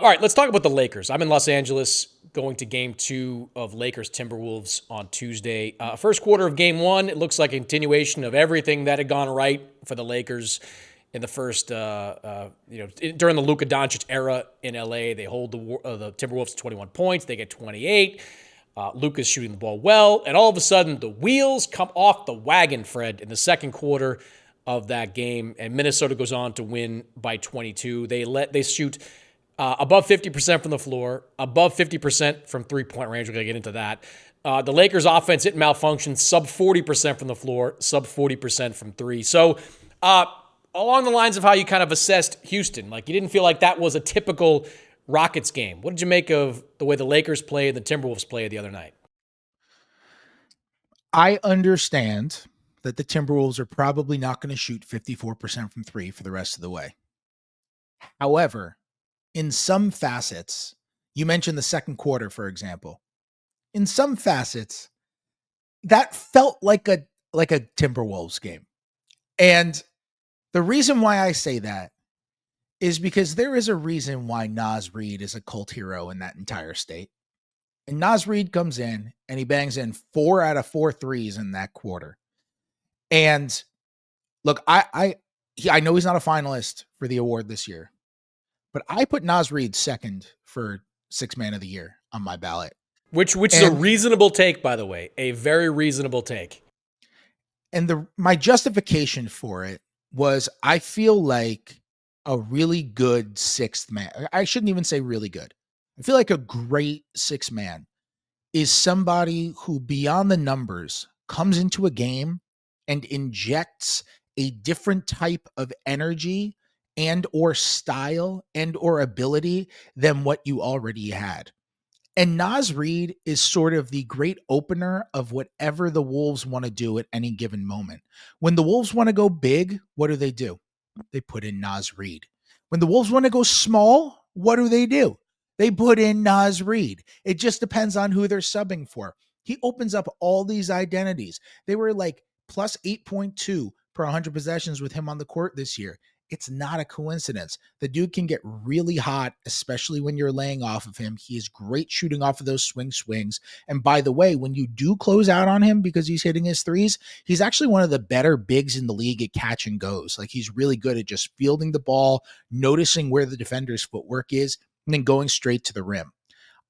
All right, let's talk about the Lakers. I'm in Los Angeles going to game 2 of Lakers Timberwolves on Tuesday. First quarter of game 1, it looks like a continuation of everything that had gone right for the Lakers in the first, during the Luka Doncic era in LA. They hold the Timberwolves to 21 points. They get 28. Luka's shooting the ball well, and all of a sudden the wheels come off the wagon, Fred, in the second quarter of that game, and Minnesota goes on to win by 22. They shoot above 50% from the floor, above 50% from three-point range. We're going to get into that. The Lakers' offense, it malfunctioned, sub 40% from the floor, sub 40% from three. So along the lines of how you kind of assessed Houston, like you didn't feel like that was a typical Rockets game. What did you make of the way the Lakers played and the Timberwolves played the other night? I understand that the Timberwolves are probably not going to shoot 54% from three for the rest of the way. However, in some facets, you mentioned the second quarter, for example. In some facets, that felt like a Timberwolves game. And the reason why I say that is because there is a reason why Naz Reid is a cult hero in that entire state. And Naz Reid comes in and he bangs in 4 out of 4 threes in that quarter. And look, I know he's not a finalist for the award this year, but I put Naz Reid second for Sixth Man of the Year on my ballot. Which is a reasonable take, by the way, a very reasonable take. And my justification for it was I feel like a really good sixth man. I shouldn't even say really good. I feel like a great sixth man is somebody who, beyond the numbers, comes into a game and injects a different type of energy and or style and or ability than what you already had. And Naz Reid is sort of the great opener of whatever the Wolves want to do at any given moment. When the Wolves want to go big, what do? They put in Naz Reid. When the Wolves want to go small, what do? They put in Naz Reid. It just depends on who they're subbing for. He opens up all these identities. They were like plus 8.2 per 100 possessions with him on the court this year. It's not a coincidence. The dude can get really hot, especially when you're laying off of him. He is great shooting off of those swings. And by the way, when you do close out on him because he's hitting his threes, he's actually one of the better bigs in the league at catch and goes. Like, he's really good at just fielding the ball, noticing where the defender's footwork is, and then going straight to the rim.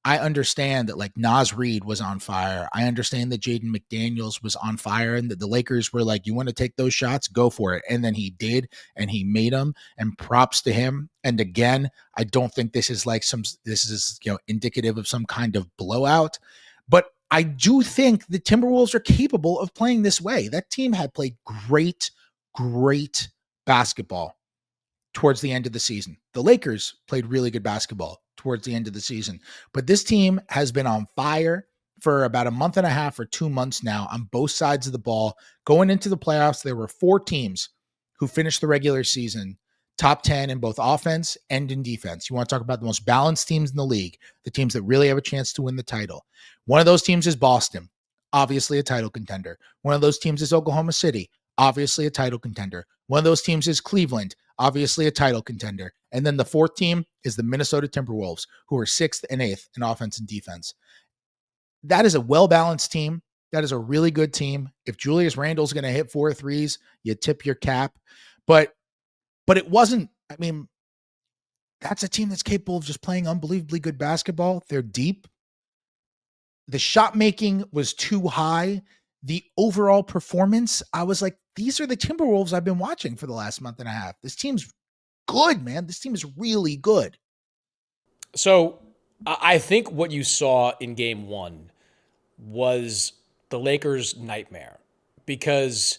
I understand that like Naz Reid was on fire. I understand that Jaden McDaniels was on fire and that the Lakers were like, you want to take those shots? Go for it. And then he did, and he made them, and props to him. And again, I don't think this is indicative of some kind of blowout, but I do think the Timberwolves are capable of playing this way. That team had played great basketball towards the end of the season. The Lakers played really good basketball towards the end of the season. But this team has been on fire for about a month and a half or 2 months now on both sides of the ball. Going into the playoffs, there were 4 teams who finished the regular season top 10 in both offense and in defense. You want to talk about the most balanced teams in the league, the teams that really have a chance to win the title. One of those teams is Boston, obviously a title contender. One of those teams is Oklahoma City, obviously a title contender. One of those teams is Cleveland, obviously a title contender. And then the 4th team is the Minnesota Timberwolves, who are 6th and 8th in offense and defense. That is a well-balanced team. That is a really good team. If Julius Randle's going to hit 4 threes, you tip your cap. But it wasn't, that's a team that's capable of just playing unbelievably good basketball. They're deep. The shot making was too high. The overall performance, I was like, these are the Timberwolves I've been watching for the last month and a half. This team's good, man. This team is really good. So I think what you saw in game 1 was the Lakers' nightmare, because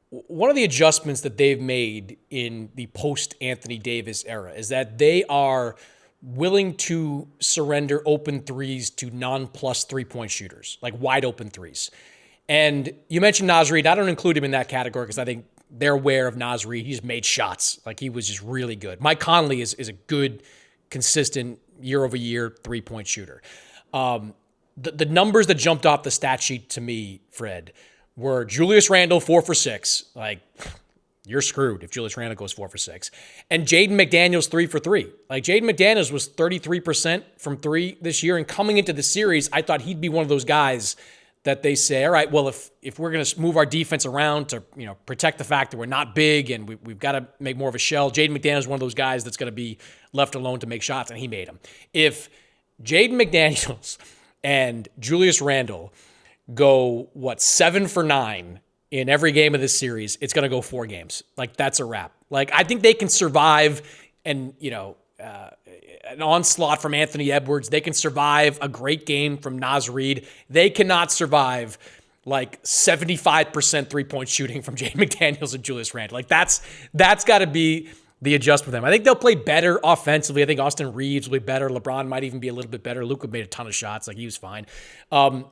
one of the adjustments that they've made in the post-Anthony Davis era is that they are willing to surrender open threes to non-plus three-point shooters, like wide open threes. And you mentioned Naz Reid. I don't include him in that category because I think they're aware of Naz Reid. He's made shots. Like, he was just really good. Mike Conley is a good, consistent, year-over-year three-point shooter. The numbers that jumped off the stat sheet to me, Fred, were Julius Randle, 4 for 6. Like, you're screwed if Julius Randle goes 4 for 6. And Jaden McDaniels 3 for 3. Like Jaden McDaniels was 33% from 3 this year. And coming into the series, I thought he'd be one of those guys that they say, all right, well, if we're going to move our defense around to protect the fact that we're not big and we've got to make more of a shell, Jaden McDaniels is one of those guys that's going to be left alone to make shots, and he made them. If Jaden McDaniels and Julius Randle go, 7 for 9 in every game of this series, it's going to go 4 games. Like, that's a wrap. Like, I think they can survive and, an onslaught from Anthony Edwards. They can survive a great game from Naz Reid. They cannot survive like 75% three-point shooting from Jaden McDaniels and Julius Randle. Like that's got to be the adjustment for them. I think they'll play better offensively. I think Austin Reeves will be better. LeBron might even be a little bit better. Luka made a ton of shots. Like he was fine. But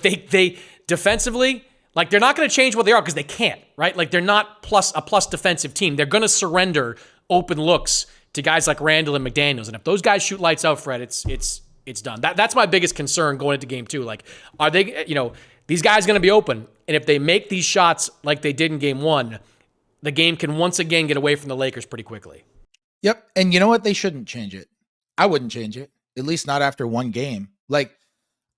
they defensively, like they're not going to change what they are because they can't, right? Like they're not a plus defensive team. They're going to surrender open looks to guys like Randle and McDaniels. And if those guys shoot lights out, Fred, it's done. That's my biggest concern going into game 2. Like, are they, these guys going to be open? And if they make these shots like they did in game 1, the game can once again get away from the Lakers pretty quickly. Yep. And you know what? They shouldn't change it. I wouldn't change it, at least not after one game. Like,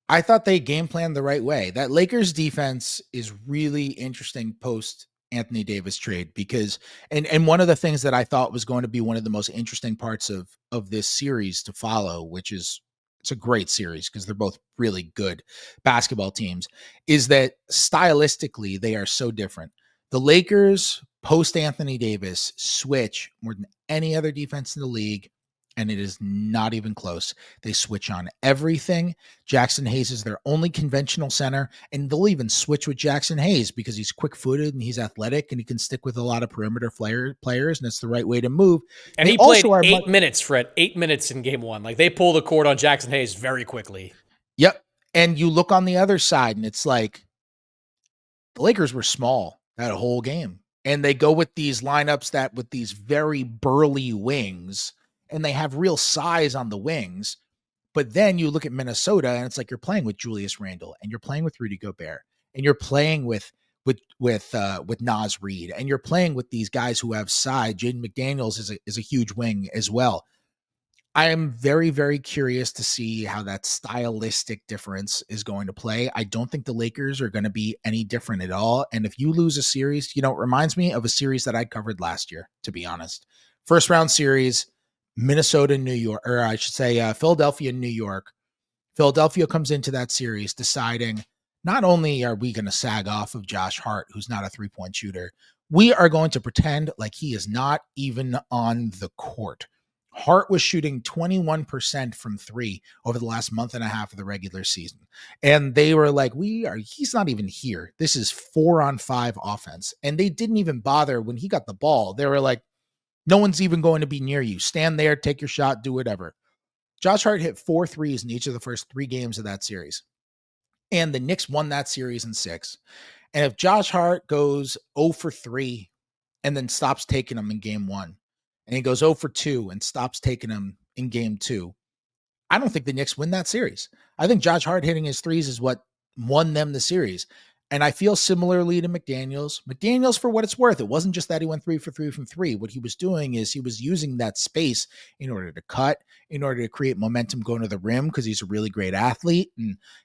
I thought they game planned the right way. That Lakers defense is really interesting post Anthony Davis trade because, and one of the things that I thought was going to be one of the most interesting parts of this series to follow, which is, it's a great series because they're both really good basketball teams, is that stylistically they are so different. The Lakers post Anthony Davis switch more than any other defense in the league, and it is not even close. They switch on everything. Jackson Hayes is their only conventional center, and they'll even switch with Jackson Hayes because he's quick-footed and he's athletic and he can stick with a lot of perimeter players, and it's the right way to move. And he played 8 minutes, Fred, 8 minutes in game 1. Like they pull the cord on Jackson Hayes very quickly. Yep. And you look on the other side and it's like the Lakers were small that whole game. And they go with these lineups with these very burly wings, and they have real size on the wings. But then you look at Minnesota and it's like you're playing with Julius Randle and you're playing with Rudy Gobert and you're playing with Naz Reid and you're playing with these guys who have size. Jaden McDaniels is a huge wing as well. I am very, very curious to see how that stylistic difference is going to play. I don't think the Lakers are going to be any different at all. And if you lose a series, it reminds me of a series that I covered last year, to be honest. First round series, Minnesota, New York, or I should say Philadelphia, New York. Philadelphia comes into that series deciding not only are we going to sag off of Josh Hart, who's not a three-point shooter, we are going to pretend like he is not even on the court. Hart was shooting 21% from 3 over the last month and a half of the regular season. And they were like, he's not even here. This is 4-on-5 offense. And they didn't even bother when he got the ball. They were like, no one's even going to be near you. Stand there, take your shot, do whatever. Josh Hart hit 4 threes in each of the first 3 games of that series. And the Knicks won that series in 6. And if Josh Hart goes 0 for 3 and then stops taking them in game 1, and he goes 0 for 2 and stops taking them in game 2, I don't think the Knicks win that series. I think Josh Hart hitting his threes is what won them the series. And I feel similarly to McDaniels. McDaniels, for what it's worth, it wasn't just that he went 3 for 3 from 3. What he was doing is he was using that space in order to cut, in order to create momentum going to the rim because he's a really great athlete.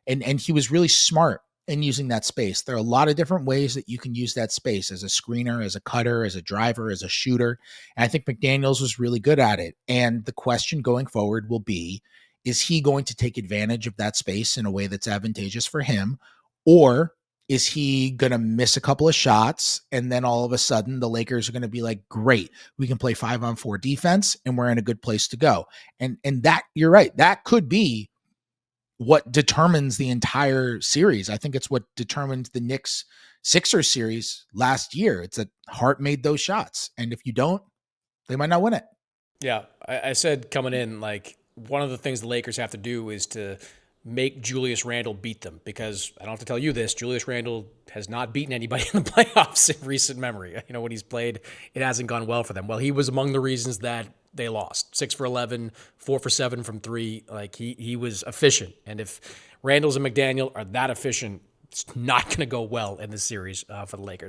And he was really smart in using that space. There are a lot of different ways that you can use that space as a screener, as a cutter, as a driver, as a shooter. And I think McDaniels was really good at it. And the question going forward will be, is he going to take advantage of that space in a way that's advantageous for him? Or is he going to miss a couple of shots and then all of a sudden the Lakers are going to be like, great, we can play 5-on-4 defense and we're in a good place to go. And that, you're right, that could be what determines the entire series. I think it's what determined the Knicks Sixers series last year. It's that Hart made those shots. And if you don't, they might not win it. Yeah. I said coming in, like one of the things the Lakers have to do is to make Julius Randle beat them, because I don't have to tell you this, Julius Randle has not beaten anybody in the playoffs in recent memory. When he's played, it hasn't gone well for them. Well, he was among the reasons that they lost. 6 for 11, 4 for 7 from 3. Like he was efficient. And if Randles and McDaniel are that efficient, it's not going to go well in this series for the Lakers.